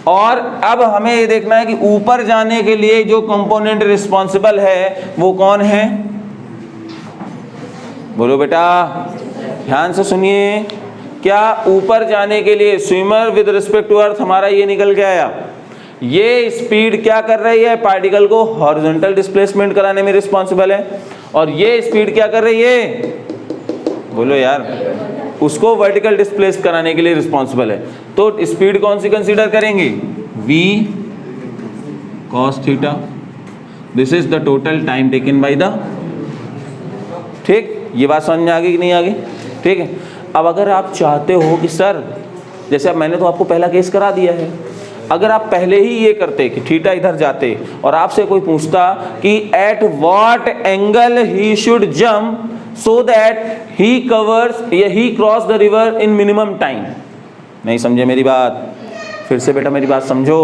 और अब हमें ये देखना है कि ऊपर जाने के लिए जो कंपोनेंट रिस्पॉन्सिबल है वो कौन है। बोलो बेटा, ध्यान से सुनिए, क्या ऊपर जाने के लिए swimmer with respect to earth हमारा ये निकल के आया, ये स्पीड क्या कर रही है, पार्टिकल को हॉरिजॉन्टल डिस्प्लेसमेंट कराने में रिस्पॉन्सिबल है, और ये स्पीड क्या कर रही है, बोलो यार, उसको वर्टिकल डिस्प्लेस कराने के लिए रिस्पॉन्सिबल है। तो स्पीड कौन सी कंसीडर करेंगे, v cos theta, this is the total time taken by the. ठीक, ये बात समझ में आ गई कि नहीं आ गई? ठीक है, अब अगर आप चाहते हो कि सर, जैसे अब मैंने तो आपको पहला केस करा दिया है, अगर आप पहले ही ये करते कि थीटा इधर जाते और आपसे कोई पूछता कि at what angle he should jump so that he covers या he cross the river in minimum time। नहीं समझे मेरी बात? फिर से बेटा मेरी बात समझो,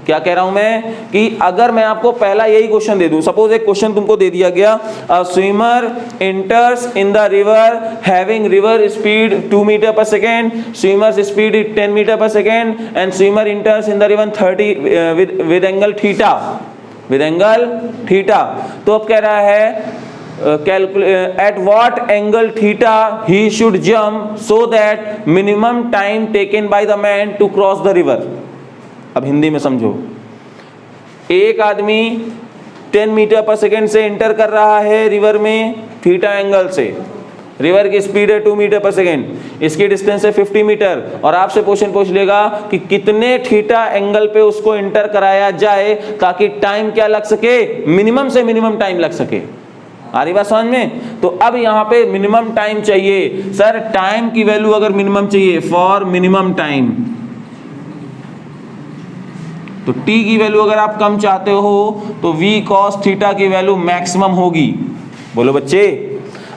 क्या कह रहा हूं मैं, कि अगर मैं आपको पहला यही क्वेश्चन दे दूं, सपोज एक क्वेश्चन तुमको दे दिया गया, a swimmer enters in the river having river speed 2 metre per second, swimmer's speed 10 metre per second and swimmer enters in the river 30 with angle theta, with angle theta. तो अब कह रहा है at what angle theta he should jump so that minimum time taken by the man to cross the river। अब हिंदी में समझो, एक आदमी 10 मीटर पर सेकेंड से एंटर कर रहा है रिवर में थीटा एंगल से, रिवर की स्पीड है 2 मीटर पर सेकेंड, इसकी डिस्टेंस है 50 मीटर, और आपसे क्वेश्चन पूछ लेगा कि कितने थीटा एंगल पे उसको एंटर कराया जाए ताकि टाइम क्या लग सके, मिनिमम से मिनिमम टाइम लग सके। आ रही बात समझ में? तो अब यहाँ पे मिनिमम टाइम चाहिए सर, टाइम की वैल्यू अगर मिनिमम चाहिए, फॉर मिनिमम टाइम, तो t की वैल्यू अगर आप कम चाहते हो तो v cos थीटा की वैल्यू मैक्सिमम होगी। बोलो बच्चे,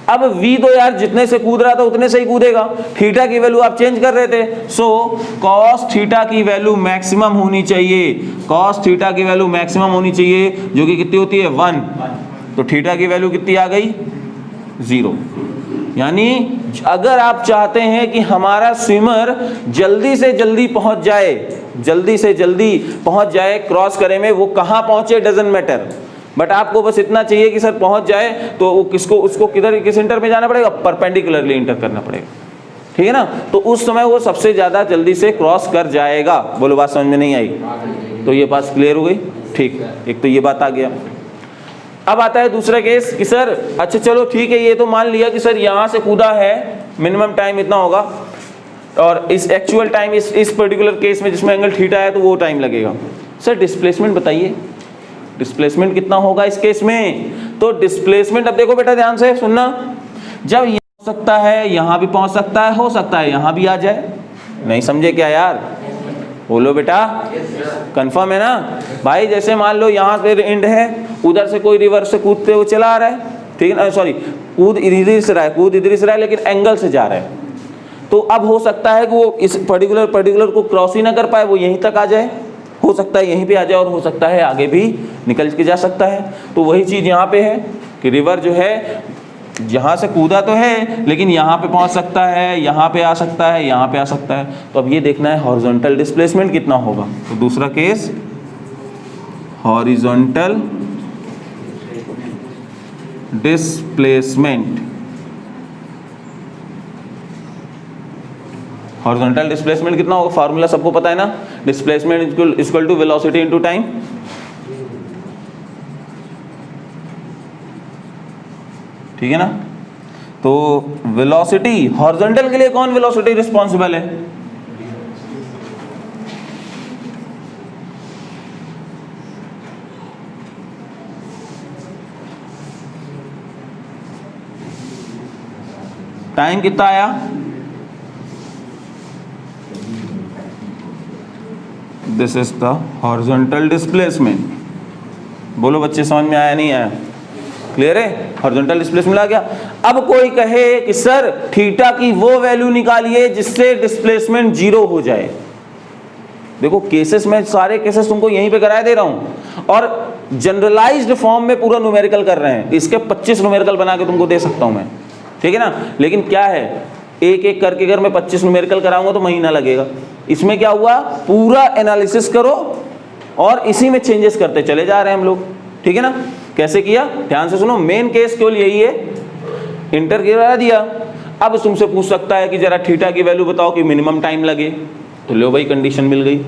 अब v तो यार जितने से कूद रहा था उतने से ही कूदेगा, थीटा की वैल्यू आप चेंज कर रहे थे, सो cos थीटा की वैल्यू मैक्सिमम होनी चाहिए, cos थीटा की वैल्यू मैक्सिमम होनी चाहिए, जो कि कितनी होती है 1, तो थीटा की वैल्यू कितनी आ गई 0। यानी अगर आप चाहते हैं कि हमारा स्विमर जल्दी से जल्दी पहुंच जाए, जल्दी से जल्दी पहुंच जाए क्रॉस करे में, वो कहां पहुंचे डजंट मैटर, बट आपको बस इतना चाहिए कि सर पहुंच जाए, तो वो उसको किधर, किस इंटर में जाना पड़ेगा, परपेंडिकुलरली इंटर करना पड़ेगा, ठीक है ना, तो उस समय वो सबसे ज्यादा जल्दी से क्रॉस कर जाएगा। बोलो बात समझ में नहीं आई? तो ये बात क्लियर हो गई, ठीक, एक तो ये बात आ गया। अब आता है दूसरा केस कि सर अच्छा चलो ठीक है, ये तो मान लिया कि सर यहाँ से कूदा है, मिनिमम टाइम इतना होगा, और इस एक्चुअल टाइम इस पर्टिकुलर केस में जिसमें एंगल थीटा है तो वो टाइम लगेगा। सर डिस्प्लेसमेंट बताइए, डिस्प्लेसमेंट कितना होगा इस केस में? तो डिस्प्लेसमेंट, अब देखो बेटा ध्यान से सुनना, जब यहाँ हो सकता है यहाँ भी पहुंच सकता है, हो सकता है यहाँ भी आ जाए, नहीं समझे क्या यार? बोलो बेटा, कंफर्म है ना भाई? जैसे मान लो यहाँ पे एंड है, उधर से कोई रिवर से कूदते हुए चला आ रहा है, ठीक है, सॉरी कूद इधर से रहा है, कूद इधर से रहा है, लेकिन एंगल से जा रहा है, तो अब हो सकता है कि वो इस पर्टिकुलर को क्रॉस ही ना कर पाए, वो यहीं तक आ जाए, हो सकता है यहीं पे आ जाए, और हो सकता है आगे भी निकल के जा सकता है। तो वही चीज़ यहाँ पे है कि रिवर जो है यहाँ से कूदा तो है, लेकिन यहाँ पे पहुँच सकता है, यहाँ पे आ सकता है, यहाँ पे आ सकता है। तो अब ये देखना है हॉरिजॉन्टल डिस्प्लेसमेंट कितना होगा। तो दूसरा case horizontal displacement, horizontal displacement कितना होगा, फार्मूला सबको पता है ना, displacement equal to velocity into time. ठीक है ना, तो वेलोसिटी, हॉरिजॉन्टल के लिए कौन वेलोसिटी रिस्पॉन्सिबल है? टाइम कितना आया? This is the horizontal displacement. बोलो बच्चे समझ में आया नहीं आया? क्लियर है? हॉरिजॉन्टल डिस्प्लेसमेंट आ गया। अब कोई कहे कि सर थीटा की वो वैल्यू निकालिए जिससे डिस्प्लेसमेंट 0 हो जाए। देखो केसेस में सारे केसेस तुमको यहीं पे कराए दे रहा हूं, और जनरलाइज्ड फॉर्म में पूरा न्यूमेरिकल कर रहे हैं। इसके 25 न्यूमेरिकल बना के तुमको दे सकता हूं मैं, ठीक है ना। लेकिन क्या है, एक एक करके अगर मैं 25 न्यूमेरिकल कराऊंगा तो महीना लगेगा। इसमें क्या हुआ, पूरा एनालिसिस करो और इसी में चेंजेस करते चले जा रहे हैं हम लोग, ठीक है ना। कैसे किया, ध्यान से सुनो। मेन केस केवल यही है, इंटर करा दिया। अब तुमसे पूछ सकता है कि जरा थीटा की वैल्यू बताओ कि मिनिमम टाइम लगे, तो लो भाई कंडीशन मिल गई।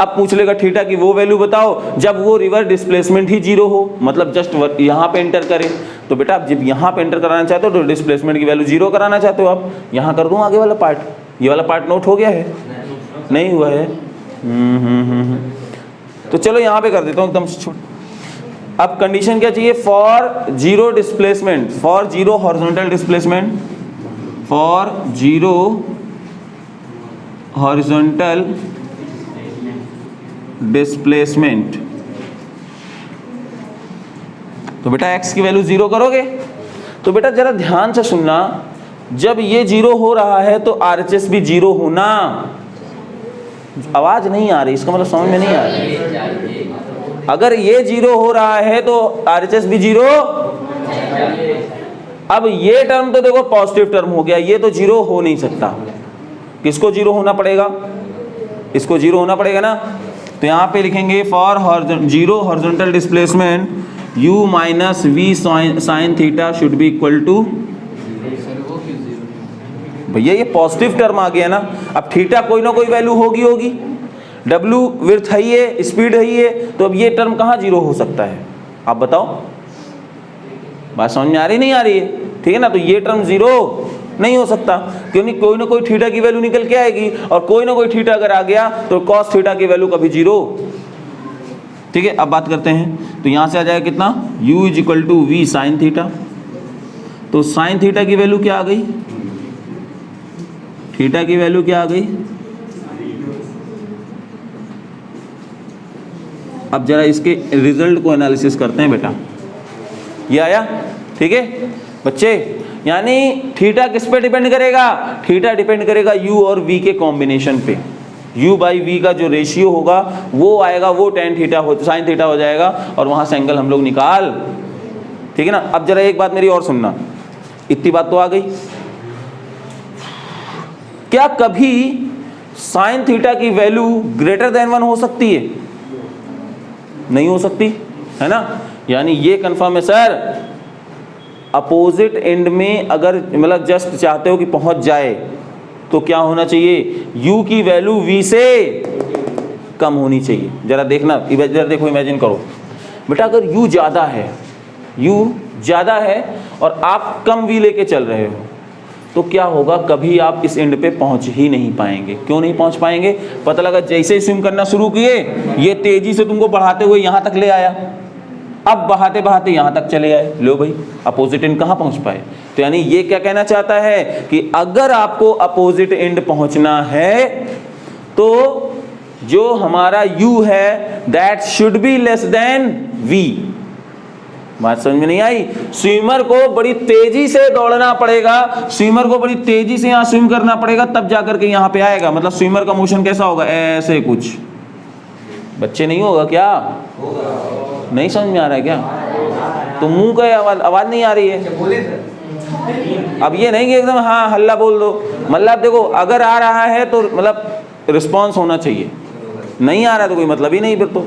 अब पूछ लेगा थीटा की वो वैल्यू बताओ जब वो रिवर डिस्प्लेसमेंट ही 0 हो, मतलब जस्ट यहाँ पे एंटर करे। तो बेटा आप जब यहाँ पे एंटर कराना चाहते हो तो डिस्प्लेसमेंट की वैल्यू 0 कराना चाहते हो आप, यहाँ कर दूँ आगे वाला पार्ट। ये वाला पार्ट नोट हो गया है? नहीं हुआ है? तो चलो यहाँ पे कर देता हूँ एकदम छोटा। अब कंडीशन क्या चाहिए, for 0 displacement, for 0 horizontal displacement, for 0 horizontal displacement. तो बेटा x की वैल्यू 0 करोगे। तो बेटा जरा ध्यान से सुनना, जब ये 0 हो रहा है तो RHS भी 0 होना। आवाज नहीं आ रही, इसका मतलब समझ में नहीं आ रही। अगर ये 0 हो रहा है तो RHS भी 0। अब ये टर्म तो देखो पॉजिटिव टर्म हो गया, ये तो 0 हो नहीं सकता। किसको 0 होना पड़ेगा, इसको 0 होना पड़ेगा ना। तो यहाँ पे लिखेंगे for 0 horizontal displacement u minus V sine theta should be equal to, sir वो क्यों जीरो? भैया ये पॉजिटिव टर्म आ गया ना, अब थीटा कोई ना कोई वैल्यू होगी, W विड्थ है ही है, स्पीड है ही है, तो अब ये टर्म कहाँ जीरो हो सकता है, आप बताओ, बात समझ में आ रही नहीं आ रही है? ठीक है ना, तो ये टर्म जीरो नहीं हो सकता, क्योंकि कोई ना कोई थीटा की वैल्यू निकल के आएगी, और कोई ना कोई थीटा अगर आ गया तो कॉस थीटा की वैल्यू कभी जीरो। ठीक है, अब बात करते हैं, तो यहाँ से आ जाएगा कितना, u is equal to V sine theta, तो साइन थीटा की वैल्यू क्या आ गई, थीटा की वैल्यू क्या आ गई। अब जरा इसके रिजल्ट को एनालिसिस करते हैं बेटा, ये आया, ठीक है बच्चे, यानी थीटा किस पे डिपेंड करेगा, थीटा डिपेंड करेगा u और v के कॉम्बिनेशन पे, u बाई v का जो रेशियो होगा वो आएगा, वो टेन थीटा हो साइन थीटा हो जाएगा, और वहां से एंगल हम लोग निकाल, ठीक है ना। अब जरा एक बात मेरी और सुनना, इतनी बात तो आ गई, क्या कभी साइन थीटा की वैल्यू ग्रेटर देन 1 हो सकती है, नहीं हो सकती है ना, यानी ये कंफर्म है सर, अपोजिट एंड में अगर मतलब जस्ट चाहते हो कि पहुंच जाए तो क्या होना चाहिए, u की वैल्यू v से कम होनी चाहिए। जरा देखना, जरा देखो, इमेजिन करो बेटा, अगर u ज़्यादा है, u ज़्यादा है और आप कम v लेके चल रहे हो, तो क्या होगा, कभी आप इस एंड पे पहुंच ही नहीं पाएंगे। क्यों नहीं पहुंच पाएंगे, पता लगा जैसे ही स्विम करना शुरू किए, ये तेजी से तुमको बढ़ाते हुए यहाँ तक ले आया, अब बहाते बहाते यहाँ तक चले आए, लो भाई अपोजिट एंड कहाँ पहुँच पाए। तो यानी ये क्या कहना चाहता है कि अगर आपको अपोजिट एंड पहुँचना है तो जो हमारा u है that should be less than v। बात समझ में नहीं आई, स्विमर को बड़ी तेजी से दौड़ना पड़ेगा, स्विमर को बड़ी तेजी से यहाँ स्विम करना पड़ेगा, तब जाकर के यहाँ पे आएगा। मतलब स्विमर का मोशन कैसा होगा, ऐसे कुछ, बच्चे नहीं होगा क्या, नहीं समझ में आ रहा है क्या, तो मुंह का आवाज नहीं आ रही है। अब ये नहीं कि एकदम हाँ हल्ला बोल दो, मतलब देखो अगर आ रहा है तो मतलब रिस्पॉन्स होना चाहिए, नहीं आ रहा तो कोई मतलब ही नहीं फिर तो,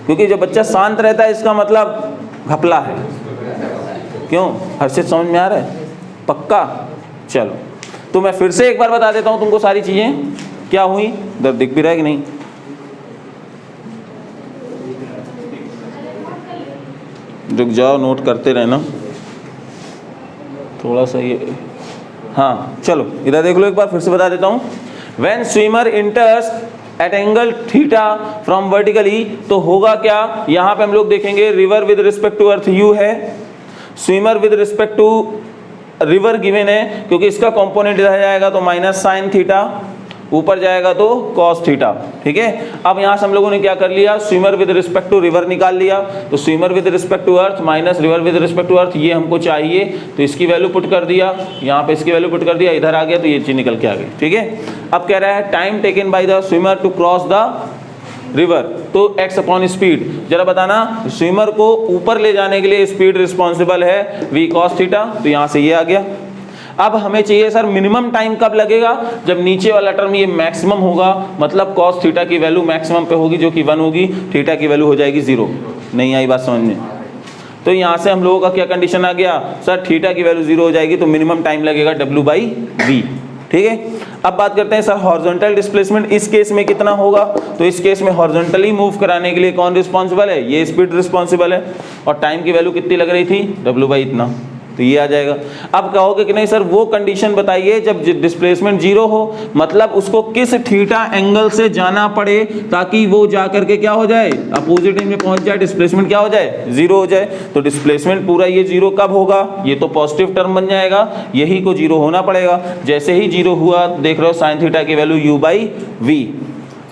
क्योंकि जब बच्चा शांत रहता है इसका मतलब घपला है। क्यों, हर चीज समझ में आ रहा है पक्का। चलो तो मैं फिर से एक बार बता देता हूं तुमको सारी चीजें क्या हुई, इधर दिख भी रहा है कि नहीं, रुक जाओ नोट करते रहना थोड़ा सा ये, हाँ चलो इधर देख लो एक बार फिर से बता देता हूँ। When swimmer enters at angle theta from vertically, तो होगा क्या, यहाँ पे हम लोग देखेंगे river with respect to earth u है, swimmer with respect to river given है, क्योंकि इसका कंपोनेंट इधर जाएगा तो माइनस साइन थीटा, ऊपर जाएगा तो कॉस थीटा। ठीक है, अब यहाँ से हम लोगों ने क्या कर लिया, swimmer with respect to river निकाल लिया, तो swimmer with respect to earth minus river with respect to earth, ये हमको चाहिए, तो इसकी वैल्यू पुट कर दिया, यहाँ पे इसकी वैल्यू पुट कर दिया, इधर आ गया तो ये चीज निकल के आ गई। ठीक है, अब कह रहा है time taken by the swimmer to cross the river, तो x अपॉन स्पीड, जरा बताना स्विमर को ऊपर ले जाने के लिए स्पीड रिस्पॉन्सिबल है v cos थीटा, तो यहाँ से ये आ गया। अब हमें चाहिए सर मिनिमम टाइम कब लगेगा, जब नीचे वाला टर्म ये मैक्सिमम होगा, मतलब cos थीटा की वैल्यू मैक्सिमम पे होगी जो कि 1 होगी, थीटा की वैल्यू हो जाएगी 0। नहीं आई बात समझ में, तो यहाँ से हम लोगों का क्या कंडीशन आ गया, सर थीटा की वैल्यू 0 हो जाएगी तो मिनिमम टाइम लगेगा w/v। ठीक है, अब बात करते हैं सर हॉरिजॉन्टल डिस्प्लेसमेंट इस केस में कितना होगा, तो इस केस में हॉरिजॉन्टली मूव कराने के लिए कौन रिस्पॉन्सिबल है, ये स्पीड रिस्पॉन्सिबल है, और टाइम की वैल्यू कितनी लग रही थी, w/ इतना, तो ये आ जाएगा। अब कहोगे कि नहीं सर वो कंडीशन बताइए जब डिस्प्लेसमेंट 0 हो, मतलब उसको किस थीटा एंगल से जाना पड़े ताकि वो जा करके क्या हो जाए, अपोजिट एंड में पहुंच जाए, डिस्प्लेसमेंट क्या हो जाए, 0 हो जाए। तो डिस्प्लेसमेंट पूरा ये 0 कब होगा, ये तो पॉजिटिव टर्म बन जाएगा, यही को 0 होना पड़ेगा। जैसे ही 0 हुआ देख रहे हो साइन थीटा की वैल्यू u/v।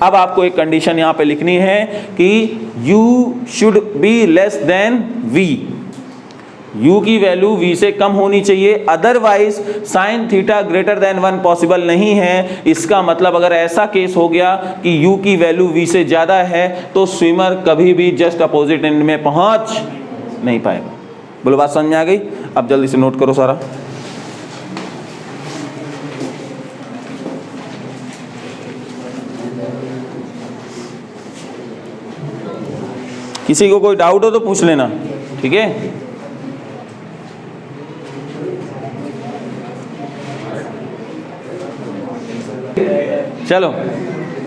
अब आपको एक कंडीशन यहाँ पे लिखनी है कि u should be less than v, u की वैल्यू v से कम होनी चाहिए, otherwise sine theta greater than 1 possible नहीं है। इसका मतलब अगर ऐसा केस हो गया कि u की वैल्यू v से ज्यादा है तो स्विमर कभी भी जस्ट अपोजिट एंड में पहुंच नहीं पाएगा। बोलो बात समझ में आ गई, अब जल्दी से नोट करो सारा। किसी को कोई डाउट हो तो पूछ लेना, ठीक है। चलो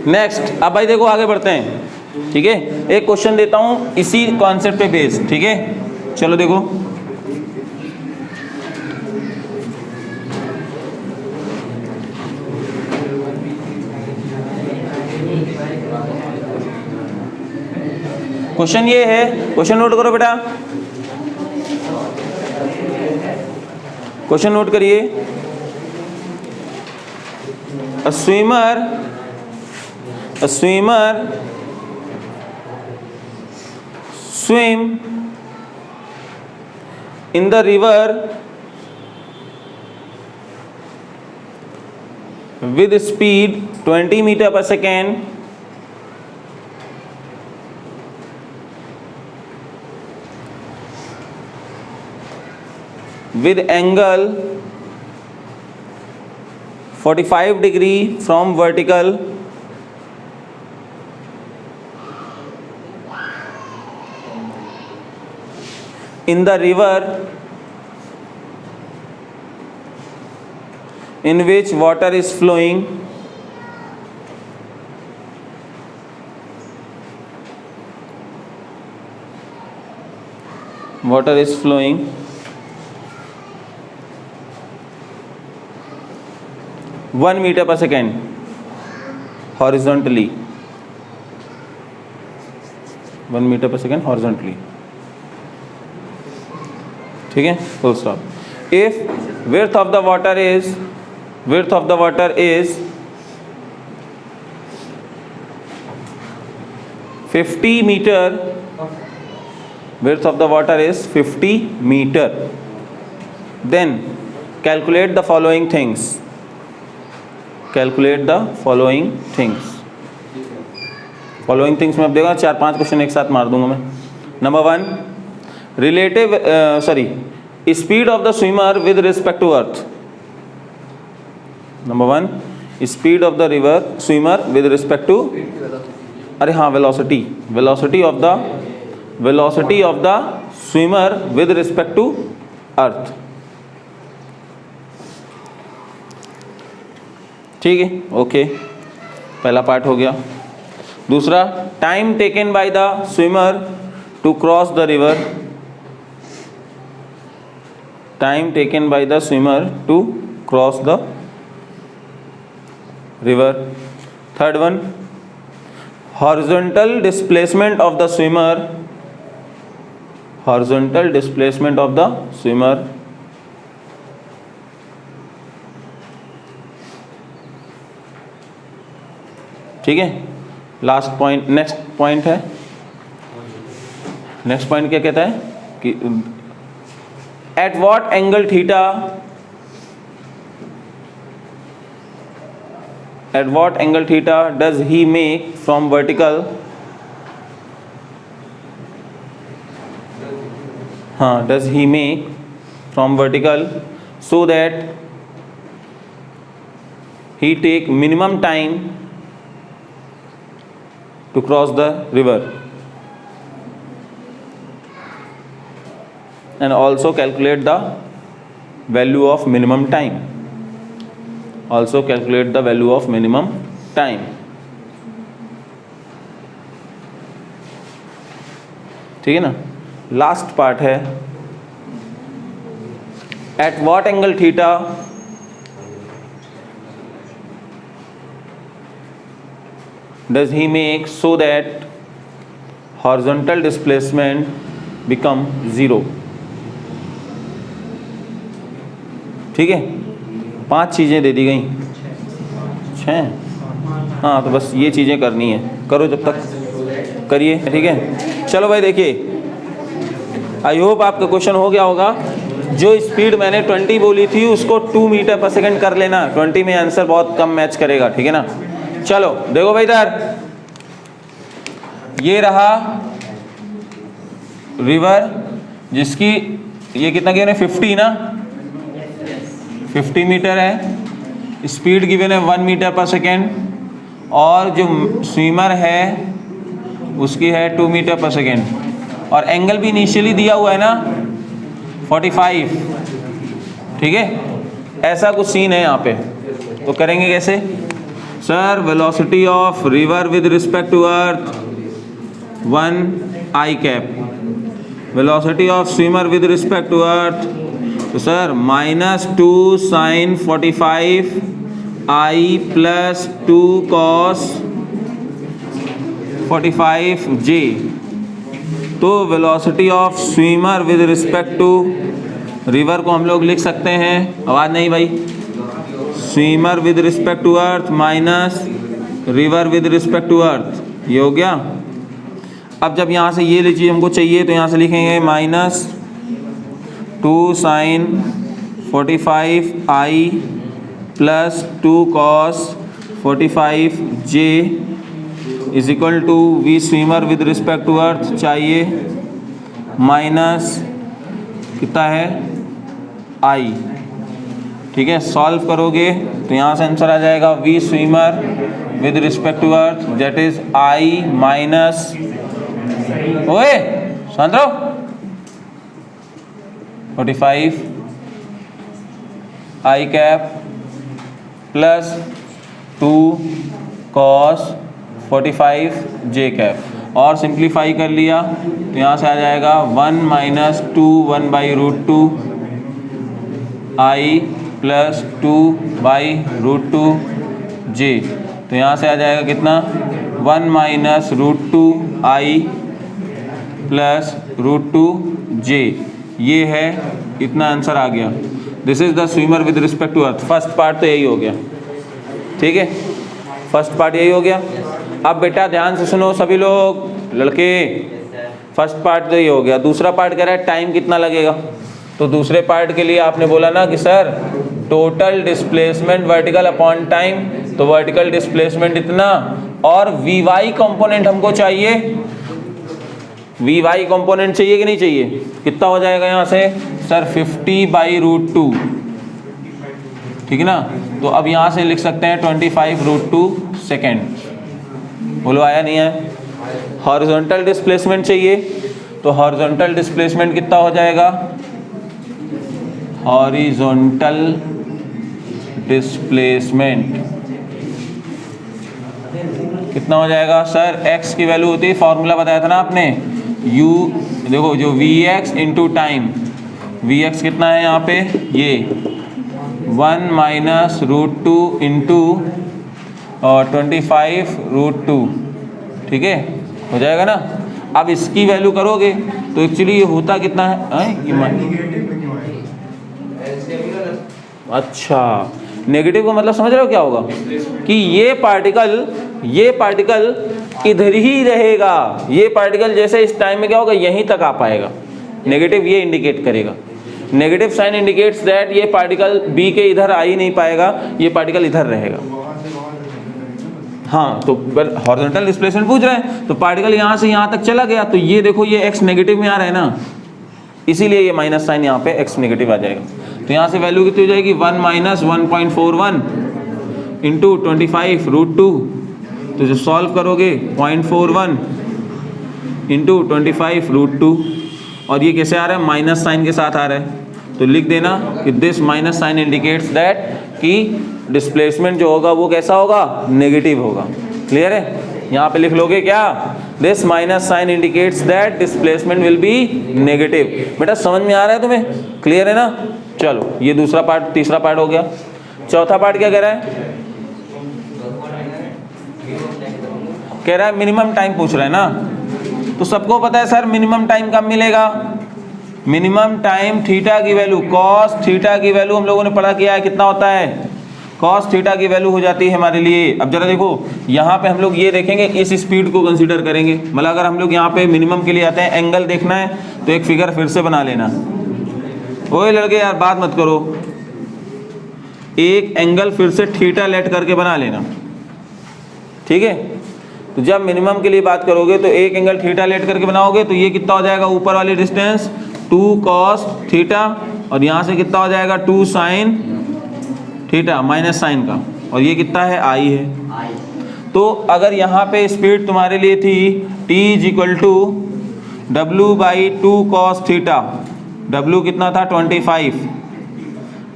नेक्स्ट, अब भाई देखो आगे बढ़ते हैं, ठीक है। एक क्वेश्चन देता हूं इसी कॉन्सेप्ट पे बेस, ठीक है। चलो देखो, क्वेश्चन ये है, क्वेश्चन नोट करो बेटा, क्वेश्चन नोट करिए। A swimmer swim in the river with speed 20 meter per second with angle 45 degree from vertical in the river in which water is flowing (1 meter per second horizontally). 1 meter per second horizontally, ठीक है, full stop। If width of the water is 50 meter, width of the water is 50 meter, then calculate the following things। Calculate the following things में अब देखा 4-5 question एक साथ मार दूंगा मैं। Number 1, speed of the swimmer with respect to earth. Number 1, speed of the swimmer with respect to, अरे हाँ, velocity of the swimmer with respect to earth, ठीक है, ओके, पहला पार्ट हो गया। दूसरा, time taken by the swimmer to cross the river, time taken by the swimmer to cross the river. Third one, horizontal displacement of the swimmer, ठीक है। Last point, next point क्या कहता है कि at what angle theta does he make from vertical, so that he take minimum time to cross the river, and also calculate the value of minimum time, ठीक है ना। Last part है, at what angle theta does he make so that horizontal displacement become 0, ठीक है। 5 चीज़ें दे दी गई, 6, हाँ, तो बस ये चीज़ें करनी है, करो जब तक करिए, ठीक है। चलो भाई देखिए, आई होप आपका क्वेश्चन हो गया होगा। जो स्पीड मैंने 20 बोली थी उसको 2 मीटर पर सेकंड कर लेना, 20 में आंसर बहुत कम मैच करेगा, ठीक है ना। चलो देखो भाई, इधर ये रहा रिवर, जिसकी ये कितना गिवन है, 50 ना, 50 मीटर है, स्पीड गिवन है 1 मीटर पर सेकेंड, और जो स्विमर है उसकी है 2 मीटर पर सेकेंड, और एंगल भी इनिशियली दिया हुआ है ना 45, ठीक है। ऐसा कुछ सीन है यहाँ पे, तो करेंगे कैसे? Sir velocity of river with respect to earth 1 I cap, velocity of swimmer with respect to earth, तो sir -2 sin 45 I plus 2 cos 45 J। तो velocity of swimmer with respect to river को हम लोग लिख सकते हैं, आवाज़ नहीं भाई, swimmer with respect to earth minus river with respect to earth, ये हो गया। अब जब यहाँ से ये चीज़ हमको चाहिए तो यहाँ से लिखेंगे -2 sin 45 I plus 2 cos 45 J is equal to we swimmer with respect to earth चाहिए माइनस कितना है I, ठीक है। सॉल्व करोगे तो यहाँ से आंसर आ जाएगा V swimmer with respect to earth that is I minus, ओए शांत रहो, 45 I cap plus 2 cos 45 J cap, और सिंप्लीफाई कर लिया तो यहाँ से आ जाएगा 1 माइनस 2 1/√2 I प्लस 2/√2 J, तो यहाँ से आ जाएगा कितना 1 माइनस √2 I प्लस √2 J, ये है इतना आंसर आ गया। This is the swimmer with respect to earth. First part तो यही हो गया, ठीक है, फर्स्ट पार्ट यही हो गया। अब बेटा ध्यान से सुनो सभी लोग, लड़के, फर्स्ट पार्ट तो ये हो गया। दूसरा पार्ट कह रहा है टाइम कितना लगेगा, तो दूसरे पार्ट के लिए आपने बोला ना कि sir total displacement vertical upon time, तो वर्टिकल डिस्प्लेसमेंट इतना, और वी वाई कंपोनेंट हमको चाहिए, वी वाई कंपोनेंट चाहिए कि नहीं चाहिए, कितना हो जाएगा यहाँ से सर 50/√2, ठीक है ना। तो अब यहाँ से लिख सकते हैं 25/√2 सेकेंड, बोलो आया नहीं है। हॉरिजॉन्टल डिस्प्लेसमेंट चाहिए, तो हॉरिजॉन्टल डिस्प्लेसमेंट कितना हो जाएगा, हॉरिजॉन्टल डिस्प्लेसमेंट कितना हो जाएगा सर, x की वैल्यू होती है, फॉर्मूला बताया था ना आपने, u देखो जो vx इंटू टाइम, vx कितना है यहाँ पे, ये 1 माइनस √2 इंटू 25/√2, ठीक है, हो जाएगा ना। अब इसकी वैल्यू करोगे तो एक्चुअली ये होता कितना है, अच्छा नेगेटिव का मतलब समझ रहे हो क्या होगा, कि ये पार्टिकल इधर ही रहेगा, ये पार्टिकल जैसे इस टाइम में क्या होगा, यहीं तक आ पाएगा। नेगेटिव ये इंडिकेट करेगा, नेगेटिव साइन इंडिकेट्स दैट ये पार्टिकल बी के इधर आ ही नहीं पाएगा, ये पार्टिकल इधर रहेगा। हाँ, तो हॉरिजॉन्टल डिस्प्लेसमेंट पूछ रहे हैं, तो पार्टिकल यहाँ से यहाँ तक चला गया, तो ये देखो ये एक्स नेगेटिव में आ रहा है ना, इसीलिए ये माइनस साइन यहाँ पे एक्स नेगेटिव आ जाएगा। तो यहाँ से वैल्यू कितनी हो जाएगी, 1 माइनस 1.41 इंटू 25/√2, तो जो सॉल्व करोगे 0.41 इंटू 25/√2, और ये कैसे आ रहा है, माइनस साइन के साथ आ रहा है, तो लिख देना कि this minus sign indicates that कि डिस्प्लेसमेंट जो होगा वो कैसा होगा, नेगेटिव होगा। क्लियर है, यहाँ पे लिख लोगे क्या, this minus sign indicates that displacement will be negative. बेटा समझ में आ रहा है तुम्हें, क्लियर है ना। चलो ये दूसरा पार्ट, तीसरा पार्ट हो गया। चौथा पार्ट क्या कह रहा है, कह रहा है मिनिमम टाइम पूछ रहा है ना, तो सबको पता है सर मिनिमम टाइम कब मिलेगा, मिनिमम टाइम थीटा की वैल्यू, कॉस थीटा की वैल्यू हम लोगों ने पढ़ा किया है, कितना होता है, कॉस थीटा की वैल्यू हो जाती है हमारे लिए। अब जरा देखो यहाँ पे हम लोग ये देखेंगे, इस स्पीड को कंसीडर करेंगे, मतलब अगर हम लोग यहाँ पे मिनिमम के लिए आते हैं, एंगल देखना है तो एक फिगर फिर से बना लेना। ओए लड़के यार बात मत करो, एक एंगल फिर से थीटा लेट करके बना लेना, ठीक है। तो जब मिनिमम के लिए बात करोगे तो एक एंगल थीटा लेट करके बनाओगे, तो ये कितना हो जाएगा, ऊपर वाली डिस्टेंस 2 cos थीटा, और यहाँ से कितना हो जाएगा 2 sin थीटा माइनस साइन का, और ये कितना है, I है। तो अगर यहाँ पे स्पीड तुम्हारे लिए थी t = W by 2 cos theta, W कितना था 25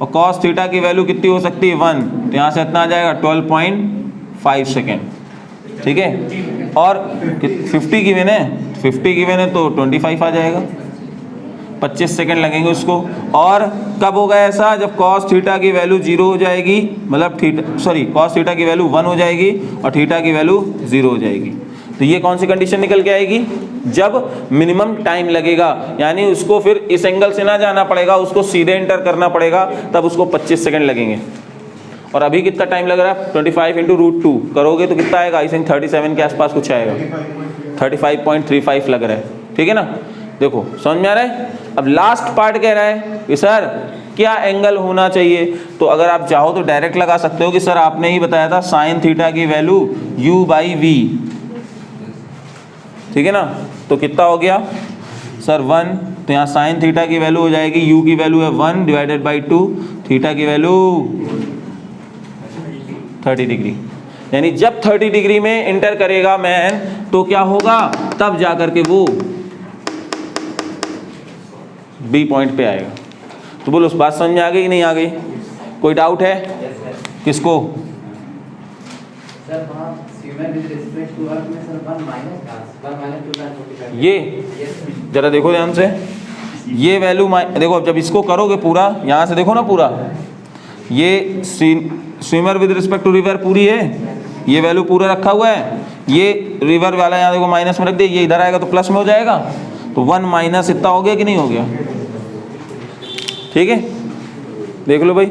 और cos थीटा की वैल्यू कितनी हो सकती है 1, तो यहाँ से इतना आ जाएगा 12.5 सेकेंड, ठीक है। और 50 गिवन है, 50 गिवन है तो 25 आ जाएगा, 25 सेकेंड लगेंगे उसको। और कब होगा ऐसा, जब cos थीटा की वैल्यू 0 हो जाएगी, मतलब cos थीटा की वैल्यू 1 हो जाएगी और थीटा की वैल्यू 0 हो जाएगी। तो ये कौन सी कंडीशन निकल के आएगी, जब मिनिमम टाइम लगेगा, यानी उसको फिर इस एंगल से ना जाना पड़ेगा, उसको सीधे एंटर करना पड़ेगा, तब उसको 25 सेकेंड लगेंगे। और अभी कितना टाइम लग रहा है, 25 × √2 करोगे तो कितना आएगा, आई थिंक 37 के आसपास कुछ आएगा, 35.35 लग रहा है, ठीक है ना। देखो समझ में आ रहा है। अब लास्ट पार्ट कह रहा है कि सर क्या एंगल होना चाहिए, तो अगर आप चाहो तो डायरेक्ट लगा सकते हो कि सर आपने ही बताया था साइन थीटा की वैल्यू u/v, ठीक है ना। तो कितना हो गया सर 1, तो यहाँ साइन थीटा की वैल्यू हो जाएगी, u की वैल्यू है 1 डिवाइडेड बाई 2, थीटा की वैल्यू 30 डिग्री, यानी जब 30 डिग्री में इंटर करेगा मैन तो क्या होगा, तब जा करके वो बी पॉइंट पे आएगा। तो बोलो उस बात समझ में आ गई कि नहीं आ गई, कोई डाउट है किसको। ये जरा देखो ध्यान से, ये वैल्यू देखो, जब इसको करोगे पूरा, यहाँ से देखो ना पूरा, ये swimmer with respect to river पूरी है, ये वैल्यू पूरा रखा हुआ है, ये रिवर वाला यहाँ देखो माइनस में रख दे, ये इधर आएगा तो प्लस में हो जाएगा, तो 1 माइनस इतना हो गया कि नहीं हो गया, ठीक है। देख लो भाई।